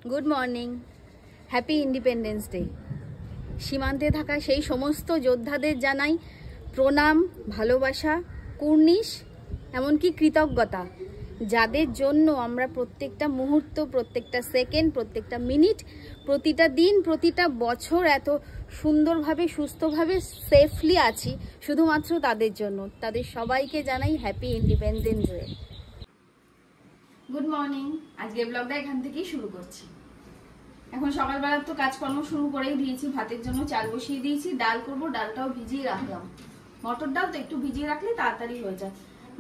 Good morning, happy independence day. সীমান্তে থাকা সেই সমস্ত যোদ্ধাদের জানাই প্রণাম, ভালোবাসা, কুর্নিশ, এমনকি কৃতজ্ঞতা, যাদের জন্য আমরা প্রত্যেকটা মুহূর্ত, প্রত্যেকটা সেকেন্ড, প্রত্যেকটা মিনিট, প্রতিটা দিন, প্রতিটা বছর এত সুন্দরভাবে, সুস্থভাবে, সেফলি আছি, শুধুমাত্র তাদের জন্য। তাদের সবাইকে জানাই happy independence day. Good morning, আজকে ব্লগটা এখান থেকেই শুরু করছি। এখন সকালবেলা তো কাজকর্ম শুরু করেই দিয়েছি। ভাতের জন্য চাল বসিয়ে দিয়েছি, ডাল করব, ডালটাও ভিজিয়ে রাখলাম। মটর ডাল তো একটু ভিজিয়ে রাখলে তাড়াতাড়ি হয়ে যায়।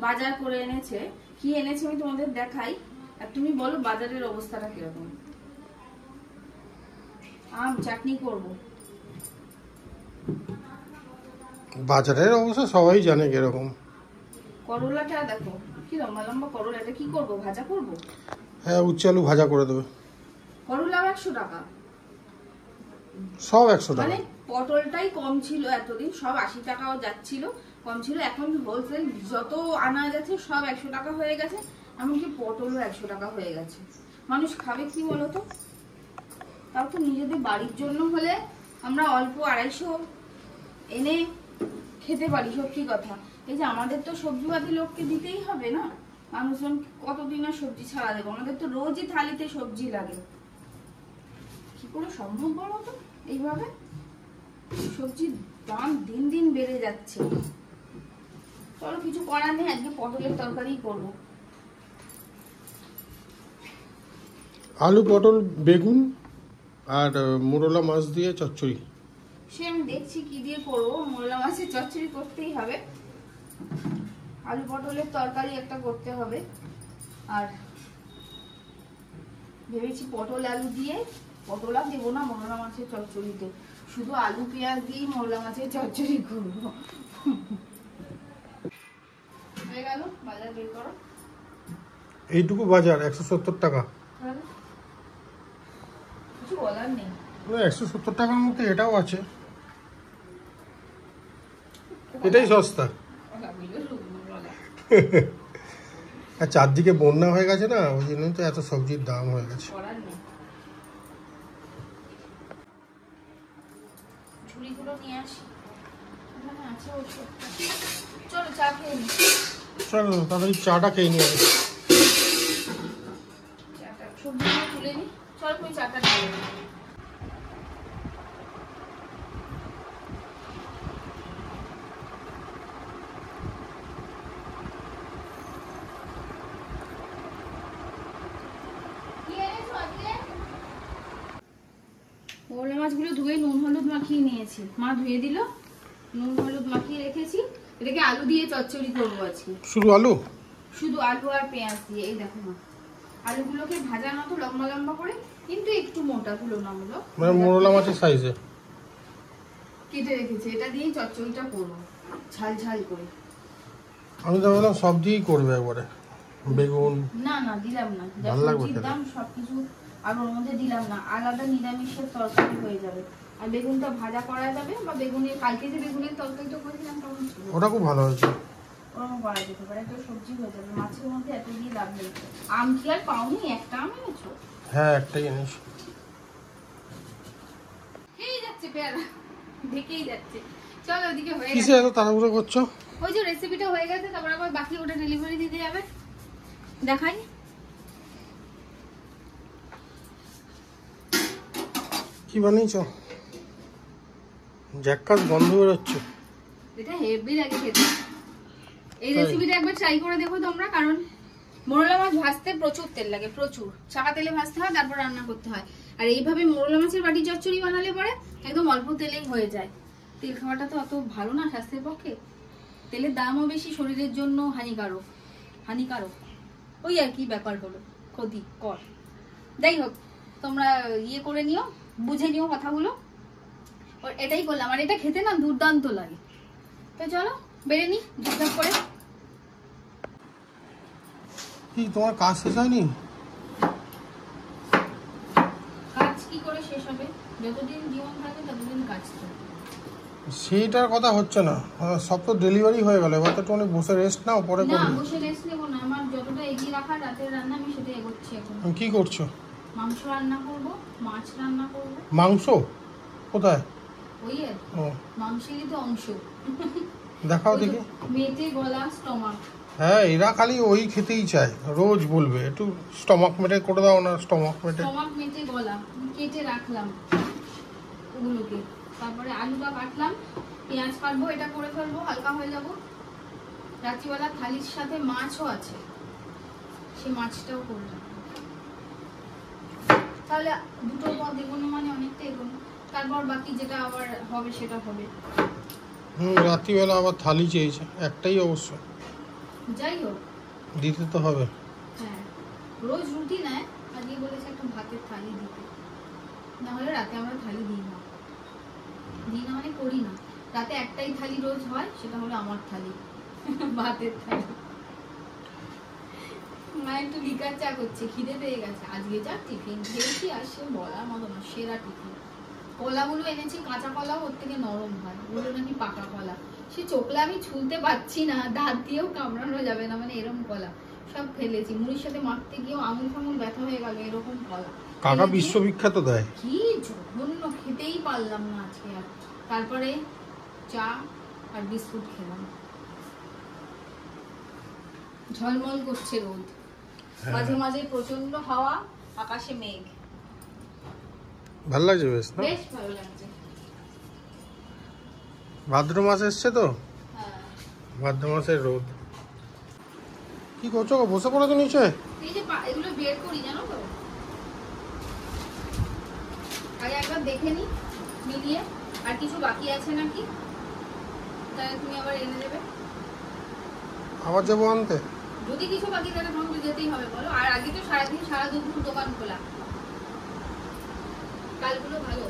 বাজার করে এনেছে, কি এনেছে আমি তোমাদের দেখাই, আর তুমি বলো বাজারের অবস্থাটা কিরকম। আম চাটনি করব। বাজারের অবস্থা সবাই জানে কিরকম। করলাটা দেখো কি লম্বা লম্বা করলা, এটা কি করব, ভাজা করব? হ্যাঁ, উচ্ছে আলু ভাজা করে দেবে। করলাও 100 টাকা, সব 100 টাকা। মানে পটলটাই কম ছিল এতদিন, সব 80 টাকাও যাচ্ছিল, কম ছিল। এখন হোলসেল যত আনা যাচ্ছে সব 100 টাকা হয়ে গেছে, এমনকি পটলও 100 টাকা হয়ে গেছে। মানুষ খাবে কি বলতো? তাও তো নিজেদের বাড়ির জন্য হলে আমরা অল্প 250 এনে খেতে পারি, সত্যি কথা। এই যে আমাদের তো সবজিবাদী লোককে দিতেই হবে না, মানুষজন কতদিন আর সবজি ছাড়া দেবো? আমাদের তো রোজই থালিতে সবজি লাগে। কি করে সম্ভব বলো তো? এইভাবে সবজির দাম দিন দিন বেড়ে যাচ্ছে। চলো কিছু করার নেই, আজকে পটলের তরকারি করব। আলু, পটল, বেগুন আর মোরলা মাছ দিয়ে চচ্চড়ি। সে আমি দেখছি কি দিয়ে করবো। মোরলা মাছের চচ্চড়ি করতেই হবে, আলু পটলের তরকারি একটা করতে হবে, আর ভেবেছি পটল আলু দিয়ে, পটল আর দেবো না মোরলা মাছের চচ্চড়িতে, শুধু আলু পেঁয়াজ দিয়ে মোরলা মাছের চচ্চড়ি করবো। হয়ে গেল, বাজার বের করো। এইটুকু বাজার 170 টাকা। কিছু বলার নেই। 170 টাকার মধ্যে এটাও আছে, এটাই সস্তা। আর চারদিকে বন্যা হয়ে গেছে না, ওই জন্যই তো এত সবজির দাম হয়ে গেছে। ঝুড়িগুলো নিয়ে আসি, এখানে আছে ওষুধ। চলো চা খেয়ে নি। চলো তাড়াতাড়ি চাটা খেয়ে নিয়ে আসি। চাটা সবজিগুলো তুলে নি, চল তুমি চাটা ঢেলে নি। মোরলা মাছগুলো ধুয়ে নুন হলুদ মাখিয়ে নিয়েছি, মা ধুয়ে দিল, নুন হলুদ মাখিয়ে রেখেছি। এটাকে আলু দিয়ে চচ্চড়ি করবো আজকে। শুধু আলু? শুধু আলু আর পেঁয়াজ দিয়ে। এই দেখো মা, আলুগুলোকে ভাজা মতো লম্বা লম্বা করে, কিন্তু একটু মোটা তুলনামূলক, মানে মোরলা মাছের সাইজে কেটে রেখেছি। এটা দিয়েই চচ্চড়িটা করবো, ঝাল ঝাল করে। আমি তো ভাবলাম সব দিয়েই করবে একবারে, বেগুন। না না দিলাম না, যা সবজির দাম সবকিছু আর ওর মধ্যে দিলাম না, আলাদা নিরামিষের তরকারি হয়ে যাবে। আর বেগুনটা ভাজা করা যাবে, বা বেগুনের কালকে যে বেগুনের তরকারিটা করেছিলাম তখন ওটা খুব ভালো হয়েছে, ওরকম করা যেতে পারে, একটা সবজি হয়ে যাবে। মাছের মধ্যে এত দিয়ে লাভ নেই। আম কি আর পাওনি? একটা আম এনেছো? হ্যাঁ একটাই জিনিস। এই যাচ্ছে পেয়ারা, ঢেকেই যাচ্ছে। চলো ওদিকে হয়ে কিসে এত তাড়াহুড়ো করছো? ওই যে রেসিপিটা হয়ে গেছে, তারপর আবার বাকি ওটা ডেলিভারি দিতে যাবে। দেখাই কি বানিয়েছো? জ্যাক্কাস গন্ধ বেরোচ্ছে। এটা হেভি লাগে খেতে। এই রেসিপিটা একবার ট্রাই করে দেখো তোমরা, কারণ মোরলা মাছ ভাজতে প্রচুর তেল লাগে, প্রচুর চাকা তেলে ভাজতে হয়, তারপর রান্না করতে হয়। আর এইভাবে মোরলা মাছের বাটি চচ্চড়ি বানালে পরে একদম অল্প তেলেই হয়ে যায়। তেল খাওয়াটা তো অত ভালো না স্বাস্থ্যের পক্ষে, তেলের দামও বেশি, শরীরের জন্য হানিকারক। হানিকারক ওই আর কি ব্যাপার হলো, ক্ষতি কর। যাই হোক, তোমরা ইয়ে করে নিও, বুঝে নিও কথাগুলো। এটাই করলাম, আর এটা খেতে না দুর্দান্ত লাগে। তো চলো বেড়ে নি ঝপঝপ করে। কি তোমার কাজ শেষ হয়নি? কাজ কি করে শেষ হবে? যতদিন জীবন থাকে ততদিন কাজ থাকে। সেইটার কথা হচ্ছে না, সব তো ডেলিভারি হয়ে গেল, এবার তো একটু বসে রেস্ট নাও, পরে করবে। না বসে রেস্ট নেবো না, আমার যতটা এগিয়ে রাখা রাতের রান্না আমি সেটা এগোচ্ছি এখন। কি করছো? মাংস রান্না করব, মাছ রান্না করব। মাংস কোথায়? ওই মাংসেরই তো অংশ। দেখাও দেখি। মেটে গলা স্টমাক। হ্যাঁ, এরা খালি ওই খেতেই চায়, রোজ বলবে একটু স্টমাক মেটে করে দাও না, স্টমাক মেটে। স্টমাক মেটে গলা কেটে রাখলাম ওগুলোকে। তারপরে আলুটা কাটলাম, পেঁয়াজ কাটবো, এটা করে ফেলবো, হালকা হয়ে যাব। রাত্রিবেলা থালির সাথে মাছও আছে, সেই মাছটাও করলাম। তাহলে দুটো পদ এগোনো মানে অনেকটা এগোনো। তারপর বাকি যেটা আবার হবে সেটা হবে। রাত্রিবেলা আবার থালি চেয়েছে, একটাই অবশ্য। যাই হোক, দিতে তো হবে। হ্যাঁ, রোজ রুটি নেয়, আজকে বলেছে একটা ভাতের থালি দিতে। না হলে রাতে আমরা থালি দিই না, মানে করি না। রাতে একটাই থালি রোজ হয়, সেটা হলো আমার থালি, ভাতের থালি। মা একটু লিকার চা করছে, খিদে পেয়ে গেছে। আজকে যা টিফিন খেয়েছি আর সে বলার মতো না, সেরা টিফিন। কলাগুলো এনেছি, কাঁচা কলাও ওর থেকে নরম হয়, ওগুলো নাকি পাকা কলা। সে চোখলা আমি ছুলতে পারছি না, দাঁত দিয়েও কামড়ানো যাবে না, মানে এরকম কলা। সব ফেলেছি, মুড়ির সাথে মাখতে গিয়েও আঙুল ফাঙুল ব্যথা হয়ে গেল, এরকম কলা। কাকা বিশ্ববিখ্যাত দেয়। কি জঘন্য, খেতেই পারলাম না আজকে আর। তারপরে চা আর বিস্কুট খেলাম। ঝলমল করছে রোদ, মাঝে মাঝে প্রচন্ড হাওয়া, আকাশে মেঘ। ভালো লাগছে বেশ, না? বেশ ভালো লাগছে। ভাদ্র মাস এসছে তো, হ্যাঁ, ভাদ্র মাসের রোদ। কি করছো? বসে পড়ো তো নিচে। এই যে এগুলো বের করি, জানো তো, আগে একবার দেখে নি মিলিয়ে আর কিছু বাকি আছে নাকি, তাহলে তুমি আবার এনে দেবে। আবার যাবো আনতে? যদি কিছু বাকি থাকে তখন তো যেতেই হবে, বলো। আর আগে তো সারাদিন সারা দুপুর দোকান খোলা, কালগুলো ভালো।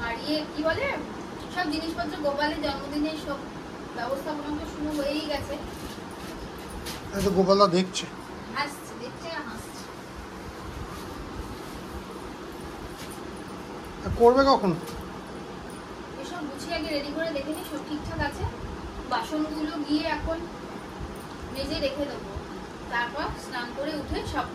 আর কি বলে, সব জিনিসপত্র গোপালের জন্মদিনের সব ব্যবস্থাপনা তো শুরু হয়েই গেছে। এই তো গোপালদা দেখছে, হাসছে, দেখছে আর হাসছে। করবে কখন? এসব গুছিয়ে আগে রেডি করে দেখে নি সব ঠিকঠাক আছে। বাসনগুলো গিয়ে এখন মেজে রেখে দেবো, তারপর স্নান করে উঠে সব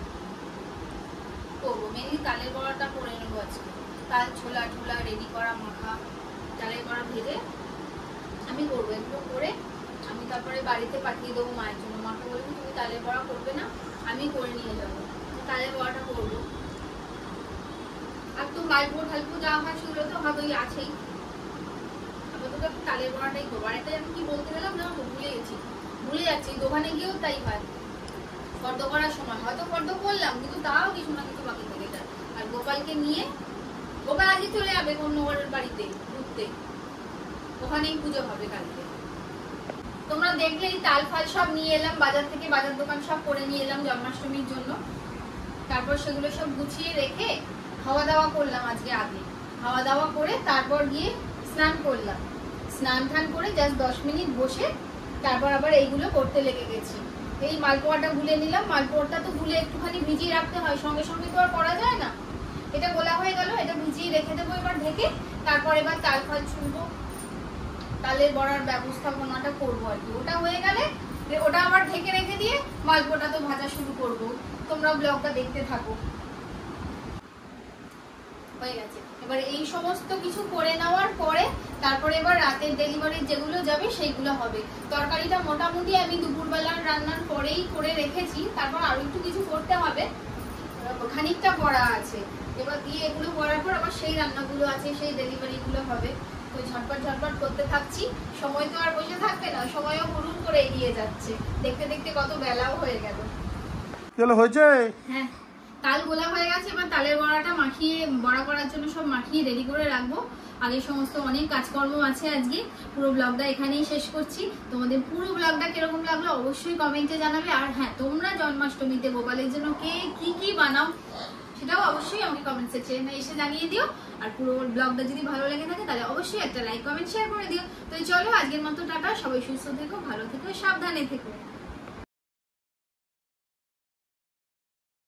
করবো। মেনলি তালের বড়াটা করে নেবো আজকে। তাল ছোলা ছোলা রেডি করা, মাখা তালের বড়া ভেজে আমি করবো। এগুলো করে আমি তারপরে বাড়িতে পাঠিয়ে দেবো মায়ের জন্য। মাকে বলবো তুমি তালের বড়া করবে না, আমি করে নিয়ে যাবো, তালের বড়াটা করবো। আর তো মালপো ঢালপো যা হয় সেগুলো তো ভাবেই আছেই, আপাতত তালের বড়াটাই করবো। আর এটা আমি কি বলতে গেলাম না, ভুলে যাচ্ছি। দোকানে গিয়েও তাই হয়, ফর্দ করার সময় হয়তো ফর্দ করলাম, কিন্তু তাও কিছু না কিছু বাকি থেকে যায়। আর গোপালকে নিয়ে, গোপাল আজকে চলে যাবে কন্যগড়ের বাড়িতে ঘুরতে, ওখানেই পুজো হবে কালকে। তোমরা দেখলে তাল ফাল সব নিয়ে এলাম বাজার থেকে, বাজার দোকান সব করে নিয়ে এলাম জন্মাষ্টমীর জন্য। তারপর সেগুলো সব গুছিয়ে রেখে খাওয়া দাওয়া করলাম আজকে। আগে খাওয়া দাওয়া করে তারপর গিয়ে স্নান করলাম। স্নান টান করে জাস্ট 10 মিনিট বসে তারপর আবার এইগুলো করতে লেগে গেছি। এই মালপোয়াটা গুলে নিলাম, মালপোয়াটা তো গুলে একটুখানি ভিজিয়ে রাখতে হয়, সঙ্গে সঙ্গে তো আর করা যায় না। এটা গোলা হয়ে গেল, এটা ভিজিয়ে রেখে দেবো এবার ঢেকে। তারপর এবার তাল ফাল ছুলবো, তালের বড়ার ব্যবস্থাপনাটা করবো আর কি। ওটা হয়ে গেলে ওটা আবার ঢেকে রেখে দিয়ে মালপোয়াটা তো ভাজা শুরু করবো। তোমরা ব্লগটা দেখতে থাকো। হয়ে গেছে। এবার এই সমস্ত কিছু করে নেওয়ার পরে তারপরে এবার রাতের ডেলিভারি যেগুলো যাবে সেইগুলো হবে। তরকারিটা মোটামুটি আমি দুপুরবেলার রান্নার পরেই করে রেখেছি, তারপর আরো একটু কিছু করতে হবে, খানিকটা করা আছে। এবার দিয়ে এগুলো করার পর আবার সেই রান্নাগুলো আছে, সেই ডেলিভারিগুলো হবে। তো ঝটপট ঝটপট করতে থাকছি। সময় তো আর বসে থাকবে না, সময়ও হুড়ুর করে এগিয়ে যাচ্ছে। দেখতে দেখতে কত বেলাও হয়ে গেল। চলো হয়েছে। হ্যাঁ, তাল গোলা হয়ে গেছে। এবার তালের বড়াটা মাখিয়ে, বড়া করার জন্য সব মাখিয়ে রেডি করে রাখবো। আগে সমস্ত অনেক কাজকর্ম আছে আজকে। পুরো ব্লগটা এখানেই শেষ করছি। তোমাদের পুরো ব্লগটা কিরকম লাগলো অবশ্যই কমেন্টে জানাবে। আর হ্যাঁ, তোমরা জন্মাষ্টমীতে গোপালের জন্য কে কি বানাও সেটাও অবশ্যই আমাকে কমেন্ট সেকশনে এসে জানিয়ে দিও। আর পুরো ব্লগটা যদি ভালো লেগে থাকে তাহলে অবশ্যই একটা লাইক কমেন্ট শেয়ার করে দিও। তো চলো আজকের মতো টাটা, সবাই সুস্থ থেকো, ভালো থেকো, সাবধানে থেকো।